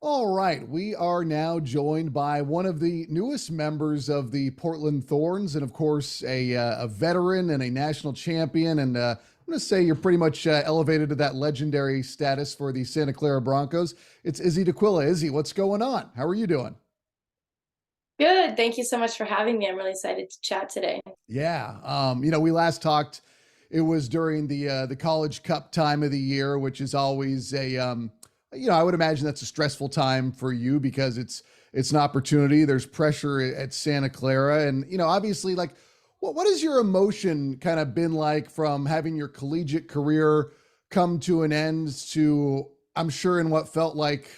All right, we are now joined by one of the newest members of the Portland Thorns, and of course, a veteran and a national champion. And I'm going to say you're pretty much elevated to that legendary status for the Santa Clara Broncos. It's Izzy D'Aquila. Izzy, what's going on? How are you doing? Good. Thank you so much for having me. I'm really excited to chat today. Yeah, we last talked. It was during the College Cup time of the year, which is always I would imagine that's a stressful time for you because it's an opportunity. There's pressure at Santa Clara, and obviously, like, what has your emotion kind of been like from having your collegiate career come to an end to, I'm sure, in what felt like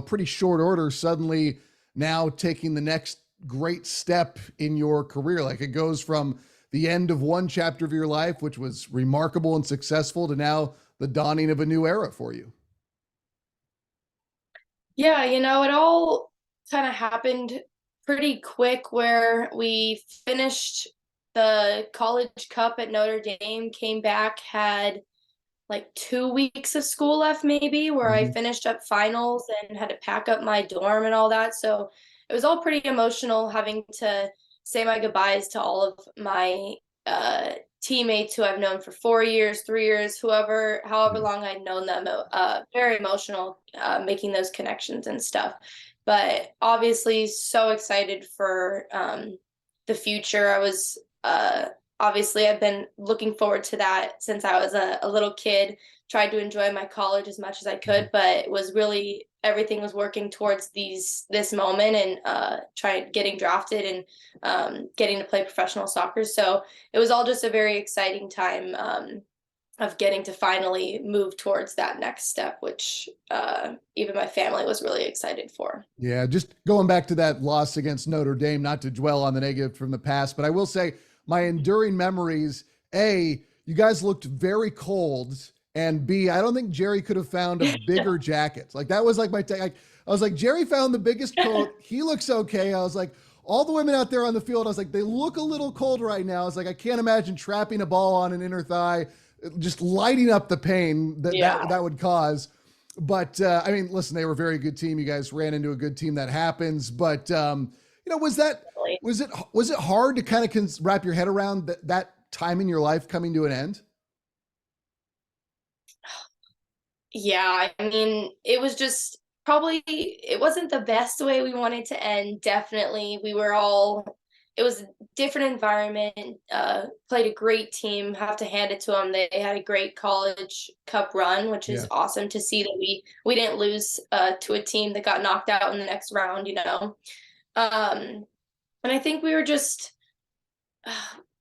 pretty short order, suddenly now taking the next great step in your career. Like, it goes from the end of one chapter of your life, which was remarkable and successful, to now the dawning of a new era for you. Yeah, it all kind of happened pretty quick where we finished the College Cup at Notre Dame, came back, had like 2 weeks of school left, maybe, where I Mhm. finished up finals and had to pack up my dorm and all that. So it was all pretty emotional having to say my goodbyes to all of my teammates who I've known for 4 years, 3 years, however Yeah. long I'd known them. Very emotional making those connections and stuff. But obviously, so excited for the future. I was obviously I've been looking forward to that since I was a little kid. Tried to enjoy my college as much as I Mhm. could, but it was really everything was working towards this moment and trying getting drafted and getting to play professional soccer. So it was all just a very exciting time of getting to finally move towards that next step, which even my family was really excited for. Yeah, just going back to that loss against Notre Dame, not to dwell on the negative from the past, but I will say my enduring memories, A, you guys looked very cold, and B, I don't think Jerry could have found a bigger jacket. Like, that was like my take. I was like, Jerry found the biggest coat. He looks okay. I was like, all the women out there on the field, I was like, they look a little cold right now. I was like, I can't imagine trapping a ball on an inner thigh, just lighting up the pain that Yeah. that would cause. But I mean, listen, they were a very good team. You guys ran into a good team. That happens. But was it hard to kind of wrap your head around that time in your life coming to an end? Yeah, I mean, it was just probably it wasn't the best way we wanted to end. Definitely. It was a different environment. Played a great team. Have to hand it to them. They had a great college cup run, which is Yeah. awesome to see that we didn't lose to a team that got knocked out in the next round. Um, and I think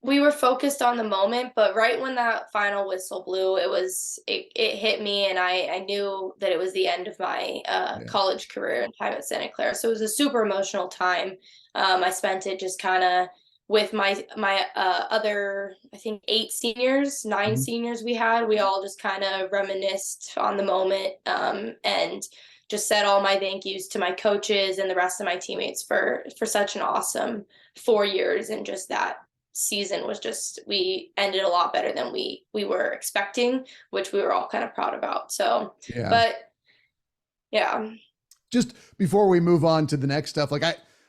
we were focused on the moment, but right when that final whistle blew, it hit me, and I knew that it was the end of my Yeah. college career and time at Santa Clara. So it was a super emotional time. I spent it just kind of with my other, I think, eight seniors, nine Mhm. seniors we had. We all just kind of reminisced on the moment, and just said all my thank yous to my coaches and the rest of my teammates for such an awesome 4 years. And just that season was just, we ended a lot better than we were expecting, which we were all kind of proud about. So, Yeah. but yeah. Just before we move on to the next stuff, like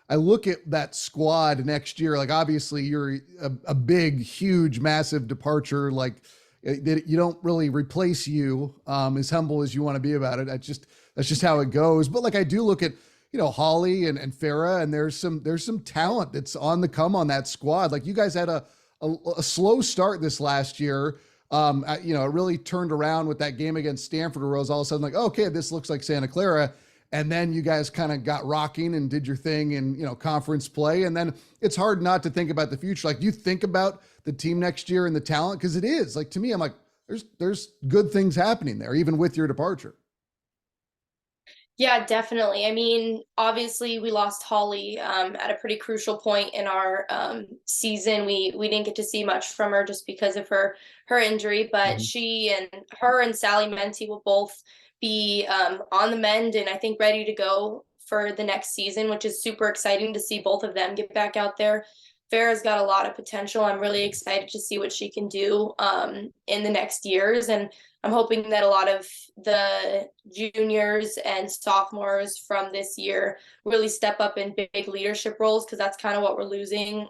I look at that squad next year. Like, obviously, you're a big, huge, massive departure. Like, you don't really replace you. As humble as you want to be about it, that's just how it goes. But like, I do look at Holly and Farah, and there's some talent that's on the come on that squad. Like, you guys had a slow start this last year. It really turned around with that game against Stanford, where it was all of a sudden like, oh, okay, this looks like Santa Clara. And then you guys kind of got rocking and did your thing in conference play. And then it's hard not to think about the future. Like, you think about the team next year and the talent, because it is like, to me, I'm like, there's good things happening there, even with your departure. Yeah, definitely. I mean, obviously, we lost Holly at a pretty crucial point in our season. We didn't get to see much from her just because of her injury, but Mhm. her and Sally Menti will both be on the mend and I think ready to go for the next season, which is super exciting to see both of them get back out there. Farah's got a lot of potential. I'm really excited to see what she can do in the next years, and I'm hoping that a lot of the juniors and sophomores from this year really step up in big leadership roles, because that's kind of what we're losing,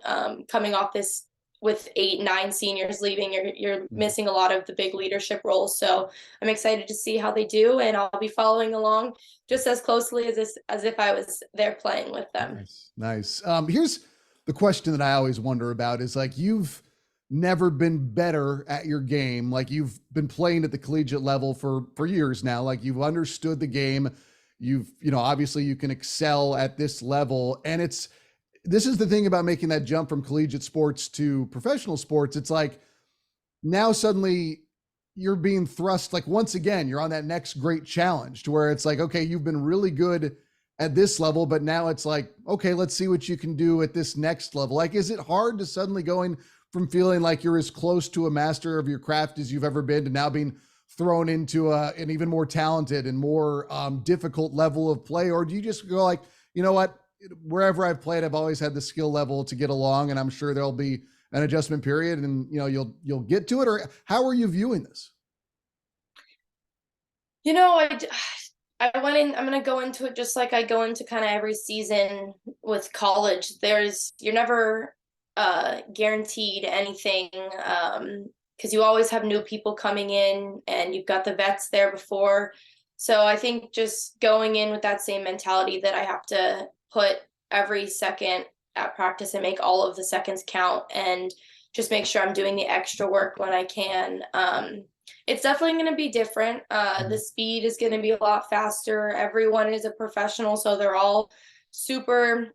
coming off this with 8, 9 seniors leaving. You're missing a lot of the big leadership roles. So I'm excited to see how they do, and I'll be following along just as closely as if I was there playing with them. Nice. Here's the question that I always wonder about is like, you've never been better at your game. Like, you've been playing at the collegiate level for years now. Like, you've understood the game. Obviously you can excel at this level. And this is the thing about making that jump from collegiate sports to professional sports. It's like, now suddenly you're being thrust, like, once again, you're on that next great challenge to where it's like, okay, you've been really good at this level, but now it's like, okay, let's see what you can do at this next level. Like, is it hard to suddenly going from feeling like you're as close to a master of your craft as you've ever been to now being thrown into an even more talented and more difficult level of play? Or do you just go like, you know what, wherever I've played, I've always had the skill level to get along, and I'm sure there'll be an adjustment period and you'll get to it? Or how are you viewing this? I went in, I'm going to go into it just like I go into kind of every season with college. You're never guaranteed anything, because you always have new people coming in and you've got the vets there before. So I think just going in with that same mentality that I have to put every second at practice and make all of the seconds count, and just make sure I'm doing the extra work when I can. It's definitely going to be different. The speed is going to be a lot faster. Everyone is a professional, so they're all super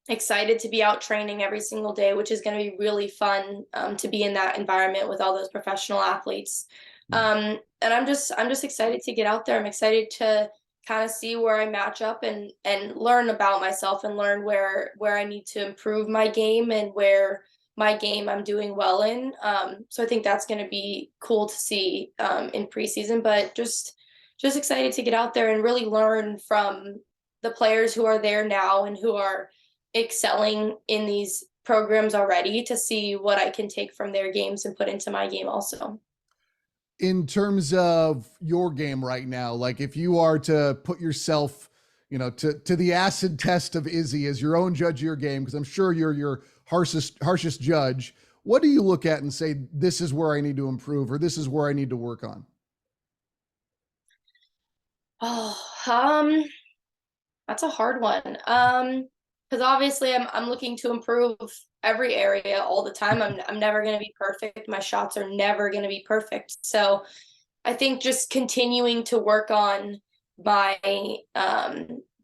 excited to be out training every single day, which is going to be really fun, to be in that environment with all those professional athletes. And I'm just excited to get out there. I'm excited to kind of see where I match up and learn about myself and learn where I need to improve my game and where my game I'm doing well in. So I think that's going to be cool to see in preseason, but just excited to get out there and really learn from the players who are there now and who are excelling in these programs already, to see what I can take from their games and put into my game also. In terms of your game right now, like, if you are to put yourself, to the acid test of Izzy as your own judge of your game, because I'm sure you're your harshest judge, what do you look at and say, this is where I need to improve, or this is where I need to work on? Oh, that's a hard one. Because obviously I'm looking to improve every area all the time. I'm never going to be perfect. My shots are never going to be perfect. So I think just continuing to work on my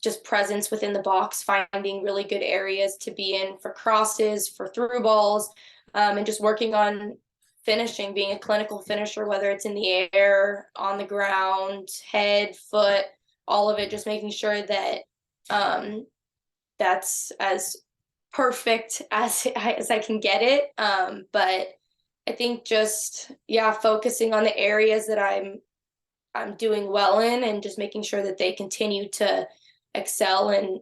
just presence within the box, finding really good areas to be in for crosses, for through balls, and just working on finishing, being a clinical finisher, whether it's in the air, on the ground, head, foot, all of it, just making sure that that's as perfect as I can get it. But I think just, focusing on the areas that I'm doing well in, and just making sure that they continue to excel, and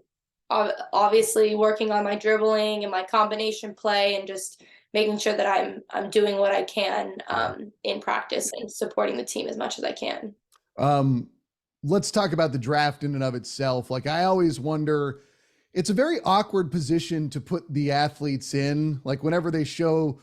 obviously working on my dribbling and my combination play, and just making sure that I'm doing what I can in practice and supporting the team as much as I can. Let's talk about the draft in and of itself. Like, I always wonder, it's a very awkward position to put the athletes in. Like, whenever they show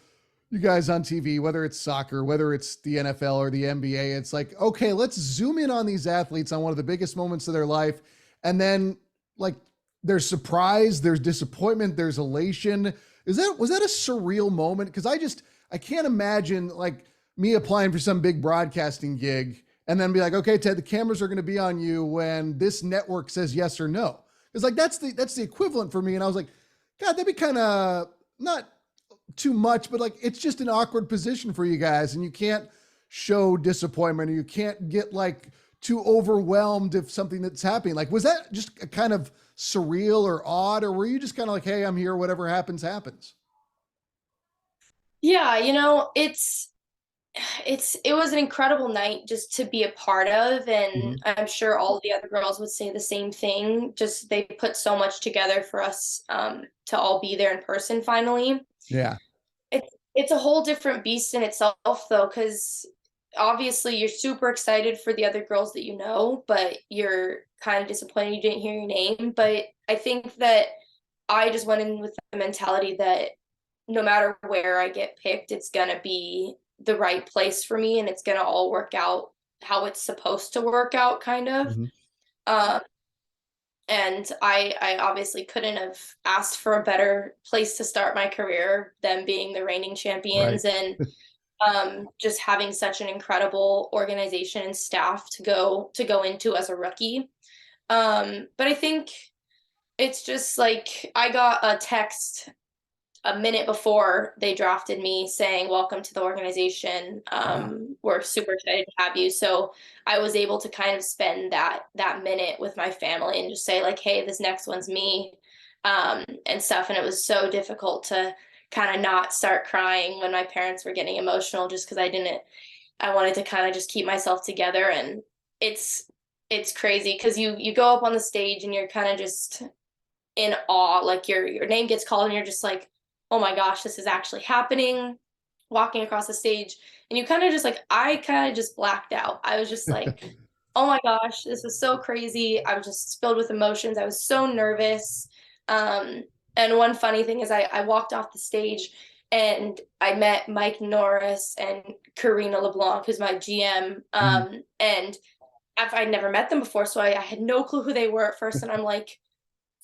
you guys on TV, whether it's soccer, whether it's the NFL or the NBA, it's like, okay, let's zoom in on these athletes on one of the biggest moments of their life. And then, like, there's surprise, there's disappointment, there's elation. Was that a surreal moment? Because I can't imagine, like, me applying for some big broadcasting gig and then be like, okay, Ted, the cameras are going to be on you when this network says yes or no. It's like, that's the equivalent for me. And I was like, God, that'd be kind of not too much, but like, it's just an awkward position for you guys, and you can't show disappointment, or you can't get like too overwhelmed if something that's happening. Like, was that just a kind of surreal or odd, or were you just kind of like, hey, I'm here, whatever happens, happens? Yeah, it was an incredible night just to be a part of, and I'm sure all the other girls would say the same thing. Just, they put so much together for us to all be there in person finally. Yeah. It's a whole different beast in itself, though, because obviously you're super excited for the other girls that you know, but you're kind of disappointed you didn't hear your name. But I think that I just went in with the mentality that no matter where I get picked, it's gonna be the right place for me and it's gonna all work out how it's supposed to work out, kind of. Mm-hmm. Um, and I obviously couldn't have asked for a better place to start my career than being the reigning Right. champions and just having such an incredible organization and staff to go into as a rookie. But I think it's just like I got a text a minute before they drafted me saying, "Welcome to the organization. Wow. We're super excited to have you." So I was able to kind of spend that minute with my family and just say like, "Hey, this next one's me," and stuff. And it was so difficult to kind of not start crying when my parents were getting emotional, just because I wanted to kind of just keep myself together. And it's it's crazy because you go up on the stage and you're kind of just in awe, like your name gets called and you're just like, oh my gosh, this is actually happening, walking across the stage. And you kind of just like, I kind of just blacked out. I was just like, oh my gosh, this is so crazy. I was just filled with emotions. I was so nervous. um and one funny thing is I walked off the stage and I met Mike Norris and Karina LeBlanc, who's my GM. Mhm. And I'd never met them before, so I had no clue who they were at first. And I'm like,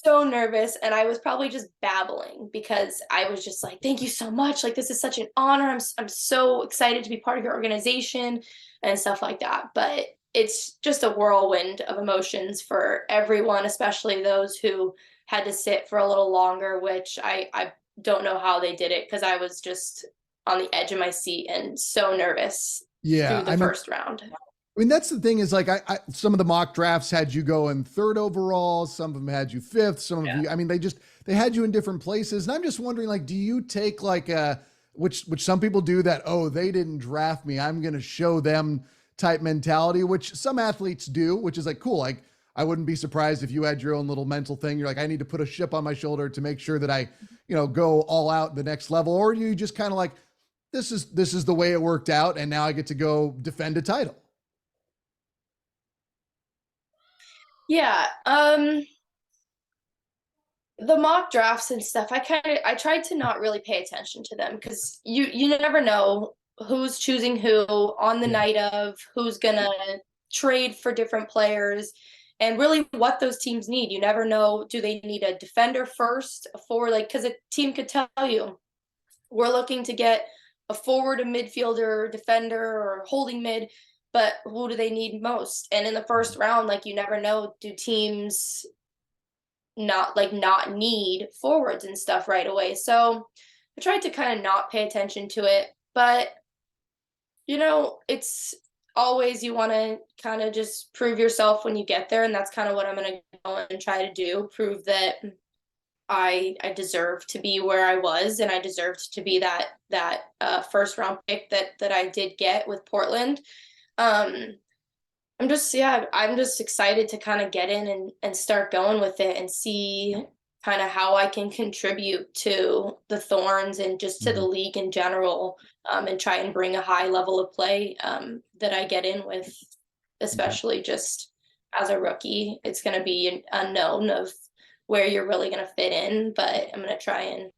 so nervous, and I was probably just babbling because I was just like, "Thank you so much. Like this is such an honor. I'm so excited to be part of your organization," and stuff like that. But it's just a whirlwind of emotions for everyone, especially those who had to sit for a little longer, which I don't know how they did it because I was just on the edge of my seat and so nervous Yeah. through the first round. I mean, that's the thing is like, some of the mock drafts had you going third overall. Some of them had you fifth. Some of you, I mean, they had you in different places. And I'm just wondering, like, do you take like which some people do that, oh, they didn't draft me, I'm going to show them type mentality, which some athletes do, which is like, cool. Like, I wouldn't be surprised if you had your own little mental thing. You're like, I need to put a chip on my shoulder to make sure that I, go all out the next level. Or you just kind of like, this is the way it worked out. And now I get to go defend a title. Yeah. The mock drafts and stuff, I tried to not really pay attention to them because you never know who's choosing who on the Yeah. night of, who's gonna trade for different players, and really what those teams need. You never know, do they need a defender first, a forward, like because a team could tell you we're looking to get a forward, a midfielder, defender, or holding mid, but who do they need most? And in the first round, like you never know, do teams not need forwards and stuff right away. So I tried to kind of not pay attention to it, but it's always you want to kind of just prove yourself when you get there, and that's kind of what I'm going to go and try to do, prove that I deserve to be where I was, and I deserved to be that first round pick that I did get with Portland. Um I'm just excited to kind of get in and start going with it and see kind of how I can contribute to the Thorns and just to the Mhm. league in general, and try and bring a high level of play that I get in with, Okay. especially just as a rookie. It's going to be an unknown of where you're really going to fit in, but I'm going to try and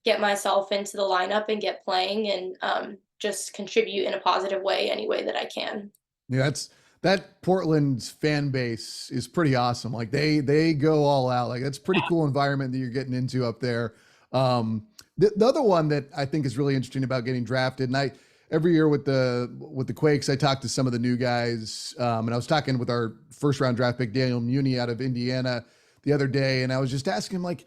get myself into the lineup and get playing and just contribute in a positive way any way that I can. Yeah, that Portland's fan base is pretty awesome. Like they go all out. Like that's pretty cool environment that you're getting into up there. The other one that I think is really interesting about getting drafted, and I every year with the Quakes, I talk to some of the new guys, and I was talking with our first round draft pick Daniel Muni out of Indiana the other day, and I was just asking him like,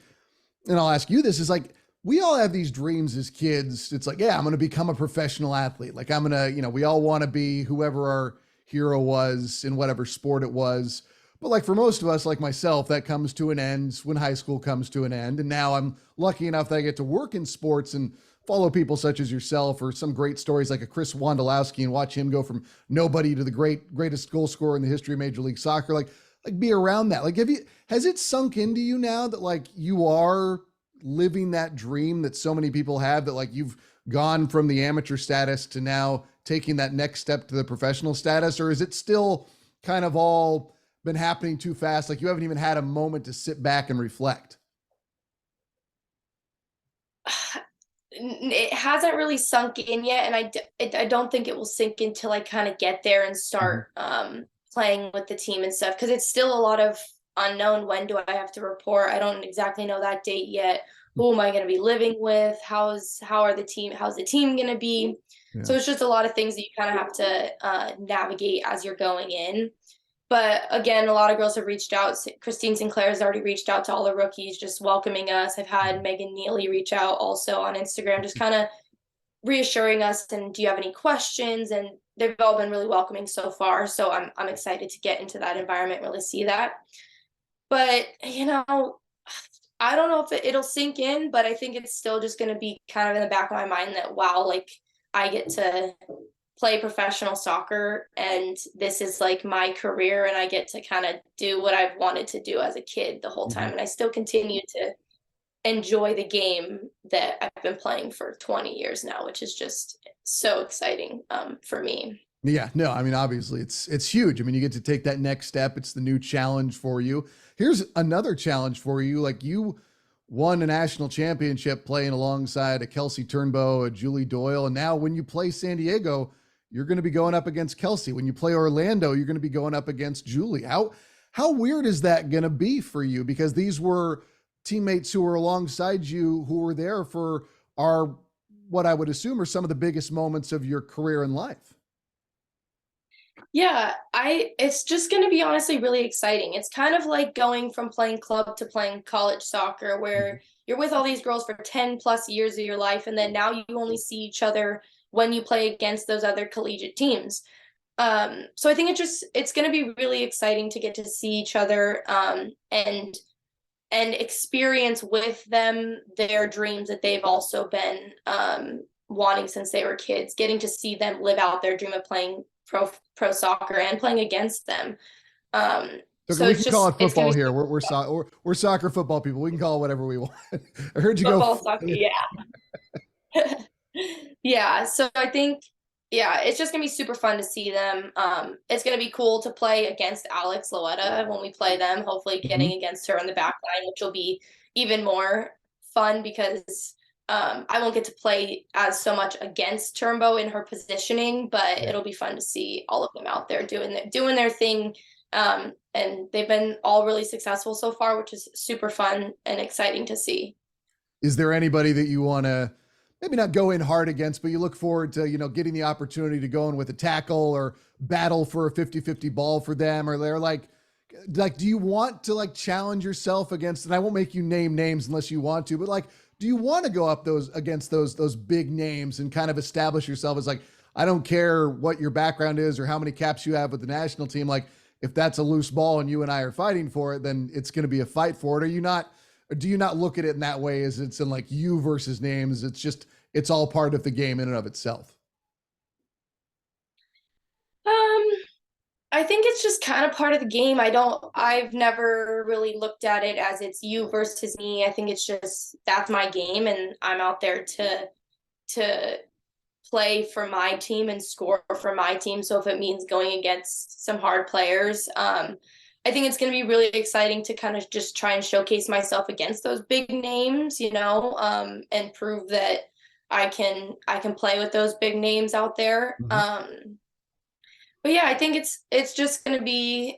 and I'll ask you this, is like, we all have these dreams as kids. It's like, yeah, I'm going to become a professional athlete. Like I'm going to, we all want to be whoever our hero was in whatever sport it was. But like for most of us, like myself, that comes to an end when high school comes to an end. And now I'm lucky enough that I get to work in sports and follow people such as yourself or some great stories like a Chris Wondolowski and watch him go from nobody to the greatest goal scorer in the history of Major League Soccer. Like be around that. Like has it sunk into you now that like you are living that dream that so many people have, that like you've gone from the amateur status to now taking that next step to the professional status, or is it still kind of all been happening too fast? Like you haven't even had a moment to sit back and reflect? It hasn't really sunk in yet, and I don't think it will sink in until I kind of get there and start playing with the team and stuff, because it's still a lot of unknown. When do I have to report? I don't exactly know that date yet. Who am I going to be living with? How's the team going to be? Yeah. So it's just a lot of things that you kind of have to navigate as you're going in. But again, a lot of girls have reached out. Christine Sinclair has already reached out to all the rookies, just welcoming us. I've had Megan Neely reach out also on Instagram, just kind of reassuring us, and do you have any questions? And they've all been really welcoming so far. So I'm excited to get into that environment, really see that. But, you know, I don't know if it'll sink in, but I think it's still just going to be kind of in the back of my mind that, wow, like I get to play professional soccer and this is like my career, and I get to kind of do what I've wanted to do as a kid the whole time. And I still continue to enjoy the game that I've been playing for 20 years now, which is just so exciting for me. Yeah, no, I mean, obviously it's huge. I mean, you get to take that next step. It's the new challenge for you. Here's another challenge for you. Like you won a national championship playing alongside a Kelsey Turnbow, a Julie Doyle. And now when you play San Diego, you're going to be going up against Kelsey. When you play Orlando, you're going to be going up against Julie. How weird is that going to be for you? Because these were teammates who were alongside you, who were there for what I would assume are some of the biggest moments of your career and life. Yeah, it's just going to be honestly really exciting. It's kind of like going from playing club to playing college soccer, where you're with all these girls for 10 plus years of your life, and then now you only see each other when you play against those other collegiate teams. So I think it's going to be really exciting to get to see each other and experience with them their dreams that they've also been wanting since they were kids, getting to see them live out their dream of playing pro soccer and playing against them. So we can call it football here. We're soccer football people. We can call it whatever we want. I heard you football, go soccer, yeah. Yeah, so I think, yeah, it's just gonna be super fun to see them. It's gonna be cool to play against Alex Loetta when we play them, hopefully getting against her on the back line, which will be even more fun because I won't get to play as so much against Turnbow in her positioning, but it'll be fun to see all of them out there doing their thing. And they've been all really successful so far, which is super fun and exciting to see. Is there anybody that you want to maybe not go in hard against, but you look forward to, getting the opportunity to go in with a tackle or battle for a 50-50 ball for them? Or they're like, do you want to challenge yourself against, and I won't make you name names unless you want to, but do you want to go up against those big names and kind of establish yourself as I don't care what your background is or how many caps you have with the national team. If that's a loose ball and you and I are fighting for it, then it's going to be a fight for it. Do you not look at it in that way as it's in you versus names? It's all part of the game in and of itself. I think it's just kind of part of the game. I've never really looked at it as it's you versus me. I think it's just, that's my game and I'm out there to play for my team and score for my team. So if it means going against some hard players, I think it's going to be really exciting to kind of just try and showcase myself against those big names, and prove that I can play with those big names out there. But yeah, I think it's just going to be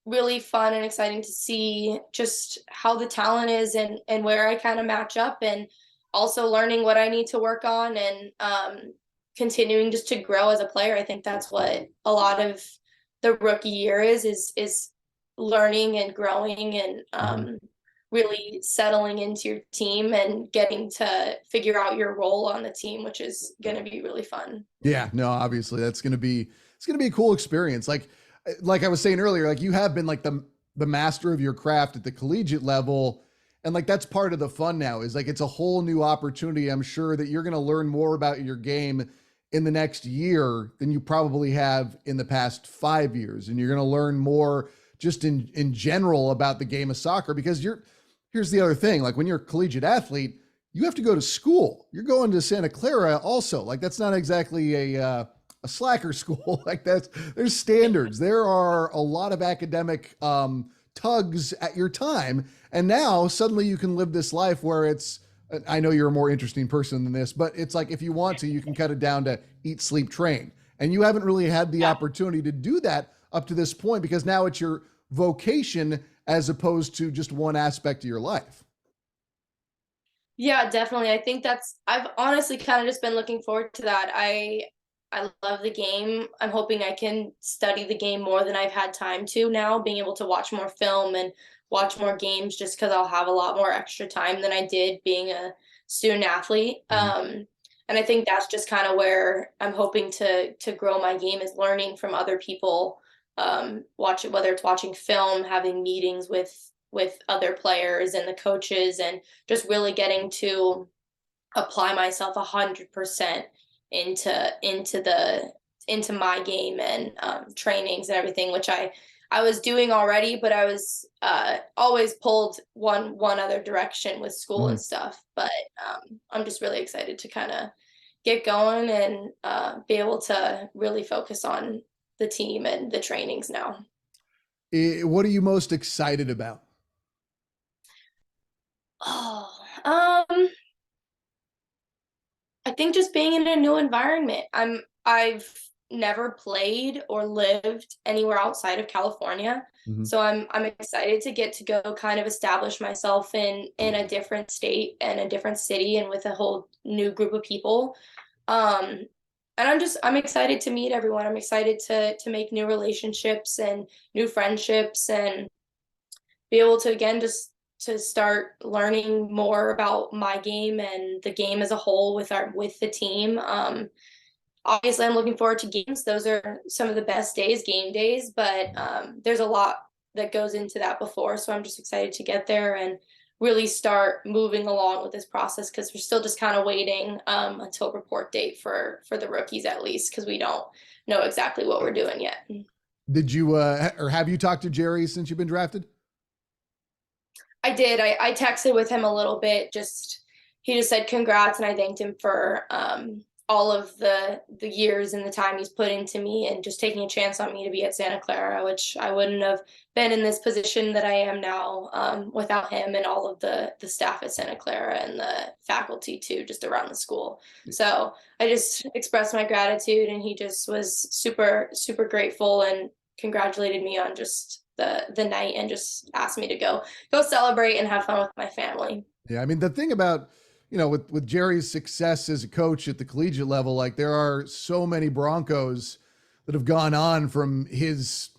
really fun and exciting to see just how the talent is and where I kind of match up, and also learning what I need to work on and continuing just to grow as a player. I think that's what a lot of the rookie year is learning and growing and really settling into your team and getting to figure out your role on the team, which is going to be really fun. Yeah, no, obviously it's going to be a cool experience. Like I was saying earlier, you have been the master of your craft at the collegiate level. And that's part of the fun now is it's a whole new opportunity. I'm sure that you're going to learn more about your game in the next year than you probably have in the past 5 years. And you're going to learn more just in general about the game of soccer, because here's the other thing. When you're a collegiate athlete, you have to go to school. You're going to Santa Clara also. Like that's not exactly a slacker school. Like there's standards. There are a lot of academic tugs at your time. And now suddenly you can live this life where it's, I know you're a more interesting person than this, but it's like, if you want to, you can cut it down to eat, sleep, train. And you haven't really had the opportunity to do that up to this point, because now it's your vocation as opposed to just one aspect of your life. Yeah, definitely. I think I've honestly kind of just been looking forward to that. I love the game. I'm hoping I can study the game more than I've had time to now, being able to watch more film and watch more games, just because I'll have a lot more extra time than I did being a student athlete. And I think that's just kind of where I'm hoping to grow my game, is learning from other people, watching, whether it's watching film, having meetings with other players and the coaches, and just really getting to apply myself 100% into my game and trainings and everything, which I was doing already, but I was always pulled one other direction with school and stuff. But I'm just really excited to kind of get going and be able to really focus on the team and the trainings now. What are you most excited about? Oh, I think just being in a new environment. I've never played or lived anywhere outside of California. So I'm excited to get to go kind of establish myself in a different state and a different city and with a whole new group of people. And I'm excited to meet everyone. I'm excited to make new relationships and new friendships, and be able to, again, just to start learning more about my game and the game as a whole with the team. Obviously I'm looking forward to games. Those are some of the best days, game days, but there's a lot that goes into that before. So I'm just excited to get there and really start moving along with this process, because we're still just kind of waiting until report date for the rookies, at least, because we don't know exactly what we're doing yet. Did you or have you talked to Jerry since you've been drafted? I did. I texted with him a little bit. He just said congrats, and I thanked him for all of the years and the time he's put into me, and just taking a chance on me to be at Santa Clara, which I wouldn't have been in this position that I am now without him and all of the staff at Santa Clara and the faculty too, just around the school. So I just expressed my gratitude, and he just was super, super grateful and congratulated me on just the night, and just asked me to go celebrate and have fun with my family. Yeah, I mean, the thing about, with Jerry's success as a coach at the collegiate level, like there are so many Broncos that have gone on from his,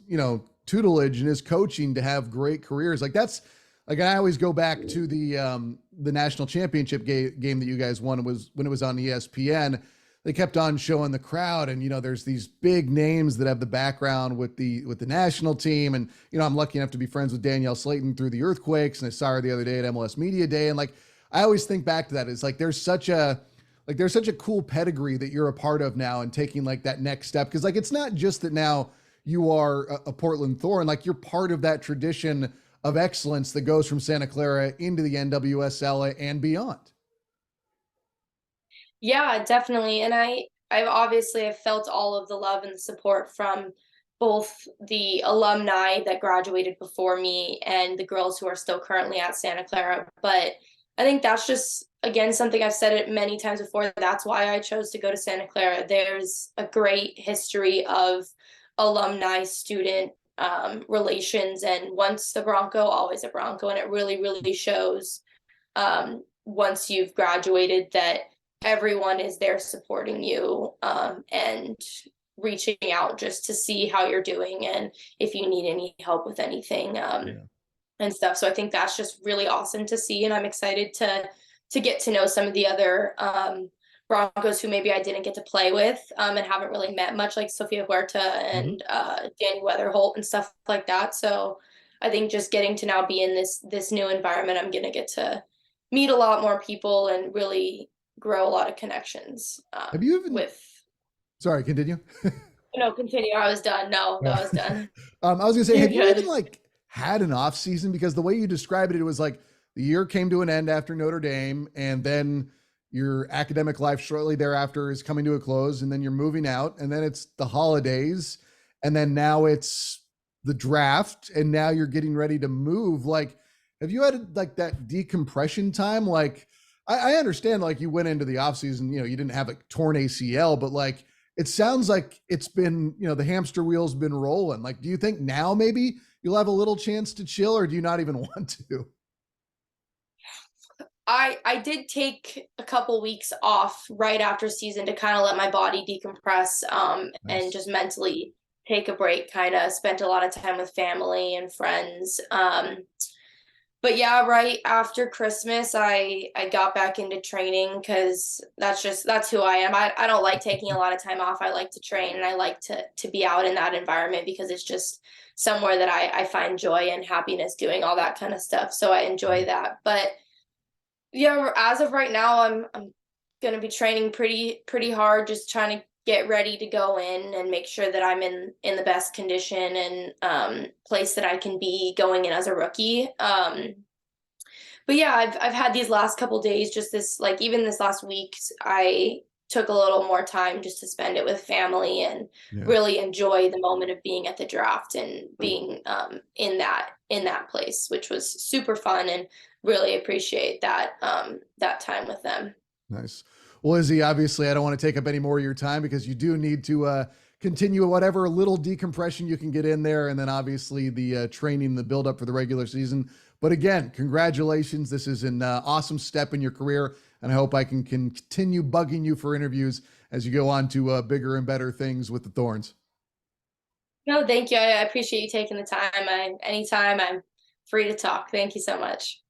tutelage and his coaching to have great careers. Like that's like, I always go back to the national championship game that you guys won. It was when it was on ESPN. They kept on showing the crowd, and there's these big names that have the background with the national team, and I'm lucky enough to be friends with Danielle Slayton through the Earthquakes, and I saw her the other day at MLS Media Day, and like I always think back to that. It's like there's such a cool pedigree that you're a part of now, and taking like that next step, because like it's not just that now you are a Portland Thorn, like you're part of that tradition of excellence that goes from Santa Clara into the NWSL and beyond. Yeah, definitely. And I've obviously have felt all of the love and support from both the alumni that graduated before me and the girls who are still currently at Santa Clara. But I think that's just, again, something I've said it many times before. That's why I chose to go to Santa Clara. There's a great history of alumni student relations, and once a Bronco, always a Bronco. And it really, really shows once you've graduated that everyone is there supporting you and reaching out just to see how you're doing and if you need any help with anything and stuff. So I think that's just really awesome to see, and I'm excited to get to know some of the other Broncos who maybe I didn't get to play with and haven't really met much, like Sofia Huerta and Danny Weatherholt and stuff like that. So I think just getting to now be in this new environment, I'm gonna get to meet a lot more people and really grow a lot of connections. Have you even Sorry, continue. No, continue. I was done. No, I was done. I was gonna say, have you even like had an off season? Because the way you described it, it was like the year came to an end after Notre Dame, and then your academic life shortly thereafter is coming to a close, and then you're moving out, and then it's the holidays, and then now it's the draft, and now you're getting ready to move. Like, have you had like that decompression time? Like, I understand like you went into the offseason, you know, you didn't have a torn ACL, but like it sounds like it's been, you know, the hamster wheel's been rolling. Like, do you think now maybe you'll have a little chance to chill, or do you not even want to? I did take a couple weeks off right after season to kind of let my body decompress, and Nice. just mentally take a break. Kind of spent a lot of time with family and friends. But yeah, right after Christmas, I got back into training because that's who I am. I don't like taking a lot of time off. I like to train and I like to be out in that environment because it's just somewhere that I find joy and happiness doing all that kind of stuff. So I enjoy that. But yeah, as of right now, I'm gonna be training pretty hard, just trying to get ready to go in and make sure that I'm in the best condition and place that I can be going in as a rookie. But yeah, I've had these last couple days, just this like even this last week, I took a little more time just to spend it with family and Yeah. really enjoy the moment of being at the draft and being in that place, which was super fun and really appreciate that that time with them. Nice. Well, Izzy, obviously, I don't want to take up any more of your time because you do need to continue whatever little decompression you can get in there. And then obviously the training, the build up for the regular season. But again, congratulations. This is an awesome step in your career. And I hope I can continue bugging you for interviews as you go on to bigger and better things with the Thorns. No, thank you. I appreciate you taking the time. Anytime I'm free to talk. Thank you so much.